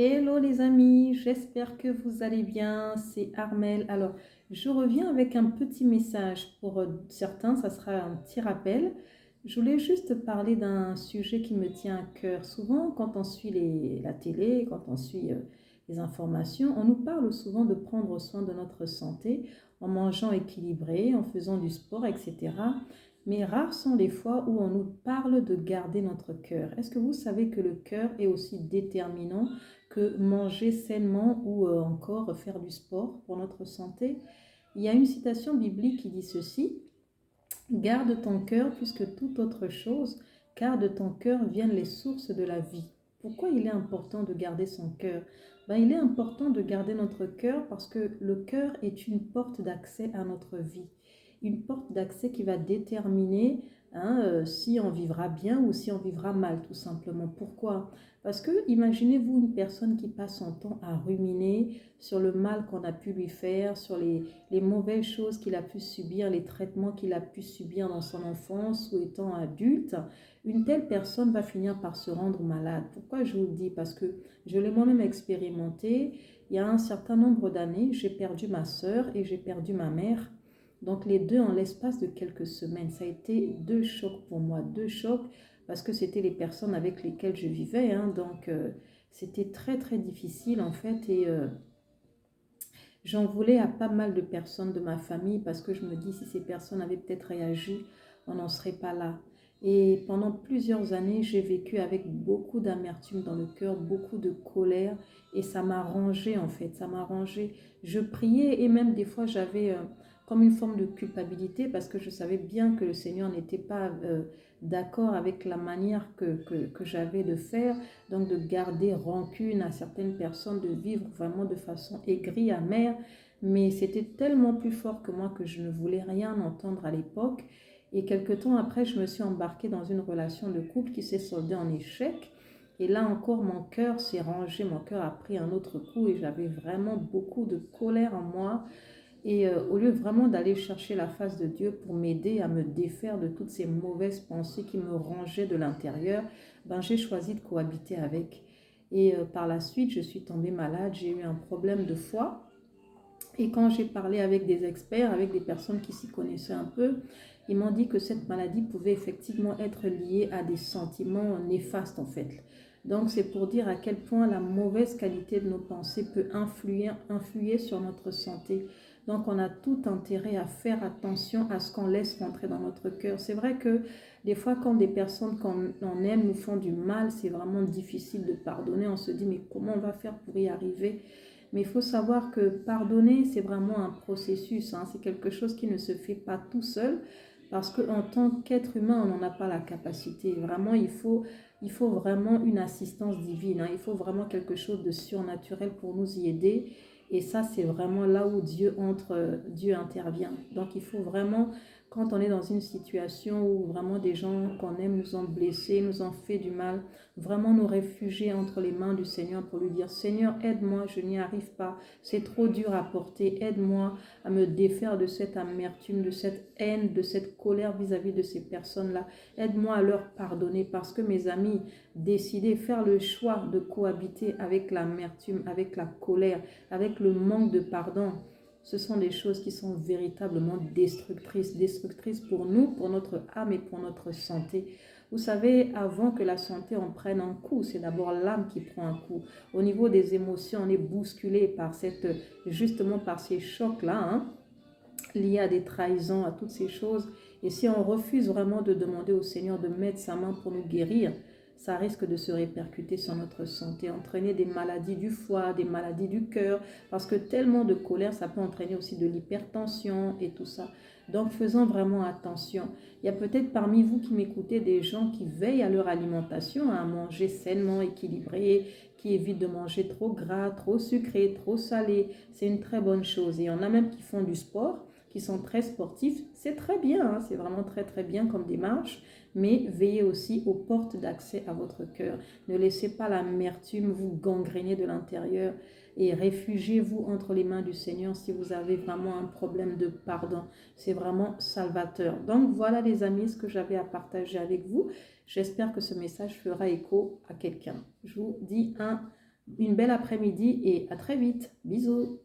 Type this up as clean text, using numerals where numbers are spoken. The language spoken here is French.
Hello les amis, j'espère que vous allez bien, c'est Armel. Alors, je reviens avec un petit message pour certains, ça sera un petit rappel. Je voulais juste parler d'un sujet qui me tient à cœur. Souvent, quand on suit la télé, quand on suit les informations, on nous parle souvent de prendre soin de notre santé en mangeant équilibré, en faisant du sport, etc. Mais rares sont les fois où on nous parle de garder notre cœur. Est-ce que vous savez que le cœur est aussi déterminant que manger sainement ou encore faire du sport pour notre santé? Il y a une citation biblique qui dit ceci: garde ton cœur plus que toute autre chose, car de ton cœur viennent les sources de la vie. Pourquoi il est important de garder son cœur? Il est important de garder notre cœur parce que le cœur est une porte d'accès à notre vie. Une porte d'accès qui va déterminer si on vivra bien ou si on vivra mal, tout simplement. Pourquoi? Parce que imaginez-vous une personne qui passe son temps à ruminer sur le mal qu'on a pu lui faire, sur les mauvaises choses qu'il a pu subir, les traitements qu'il a pu subir dans son enfance ou étant adulte. Une telle personne va finir par se rendre malade. Pourquoi je vous le dis? Parce que je l'ai moi-même expérimenté. Il y a un certain nombre d'années, j'ai perdu ma sœur et j'ai perdu ma mère. Donc les deux en l'espace de quelques semaines. Ça a été deux chocs pour moi, deux chocs parce que c'était les personnes avec lesquelles je vivais. C'était très très difficile en fait j'en voulais à pas mal de personnes de ma famille parce que je me dis si ces personnes avaient peut-être réagi, on n'en serait pas là. Et pendant plusieurs années, j'ai vécu avec beaucoup d'amertume dans le cœur, beaucoup de colère et ça m'a rongé en fait, ça m'a rongé. Je priais et même des fois j'avais comme une forme de culpabilité parce que je savais bien que le Seigneur n'était pas d'accord avec la manière que j'avais de faire, donc de garder rancune à certaines personnes, de vivre vraiment de façon aigrie, amère. Mais c'était tellement plus fort que moi que je ne voulais rien entendre à l'époque. Et quelque temps après, je me suis embarquée dans une relation de couple qui s'est soldée en échec. Et là encore, mon cœur s'est rangé, mon cœur a pris un autre coup et j'avais vraiment beaucoup de colère en moi. Et au lieu vraiment d'aller chercher la face de Dieu pour m'aider à me défaire de toutes ces mauvaises pensées qui me rongeaient de l'intérieur, j'ai choisi de cohabiter avec. Et par la suite, je suis tombée malade, j'ai eu un problème de foie. Et quand j'ai parlé avec des experts, avec des personnes qui s'y connaissaient un peu, ils m'ont dit que cette maladie pouvait effectivement être liée à des sentiments néfastes en fait. Donc c'est pour dire à quel point la mauvaise qualité de nos pensées peut influer sur notre santé. Donc on a tout intérêt à faire attention à ce qu'on laisse rentrer dans notre cœur. C'est vrai que des fois quand des personnes qu'on aime nous font du mal, c'est vraiment difficile de pardonner. On se dit mais comment on va faire pour y arriver? Mais il faut savoir que pardonner, c'est vraiment un processus, hein. C'est quelque chose qui ne se fait pas tout seul parce qu'en tant qu'être humain, on n'en a pas la capacité. Vraiment, il faut vraiment une assistance divine, hein. Il faut vraiment quelque chose de surnaturel pour nous y aider. Et ça, c'est vraiment là où Dieu entre, Dieu intervient. Donc, il faut vraiment, quand on est dans une situation où vraiment des gens qu'on aime nous ont blessés, nous ont fait du mal, vraiment nous réfugier entre les mains du Seigneur pour lui dire: Seigneur, aide-moi, je n'y arrive pas, c'est trop dur à porter, aide-moi à me défaire de cette amertume, de cette haine, de cette colère vis-à-vis de ces personnes-là. Aide-moi à leur pardonner parce que mes amis, décider, faire le choix de cohabiter avec l'amertume, avec la colère, avec le manque de pardon, ce sont des choses qui sont véritablement destructrices pour nous, pour notre âme et pour notre santé. Vous savez, avant que la santé en prenne un coup, c'est d'abord l'âme qui prend un coup. Au niveau des émotions, on est bousculé justement par ces chocs-là, hein, liés à des trahisons, à toutes ces choses. Et si on refuse vraiment de demander au Seigneur de mettre sa main pour nous guérir, ça risque de se répercuter sur notre santé, entraîner des maladies du foie, des maladies du cœur, parce que tellement de colère, ça peut entraîner aussi de l'hypertension et tout ça. Donc faisons vraiment attention. Il y a peut-être parmi vous qui m'écoutez des gens qui veillent à leur alimentation, à manger sainement, équilibré, qui évitent de manger trop gras, trop sucré, trop salé. C'est une très bonne chose. Et il y en a même qui font du sport, qui sont très sportifs. C'est très bien, hein, c'est vraiment très très bien comme démarche. Mais veillez aussi aux portes d'accès à votre cœur. Ne laissez pas l'amertume vous gangréner de l'intérieur et réfugiez-vous entre les mains du Seigneur si vous avez vraiment un problème de pardon. C'est vraiment salvateur. Donc voilà les amis, ce que j'avais à partager avec vous. J'espère que ce message fera écho à quelqu'un. Je vous dis un une belle après-midi et à très vite. Bisous.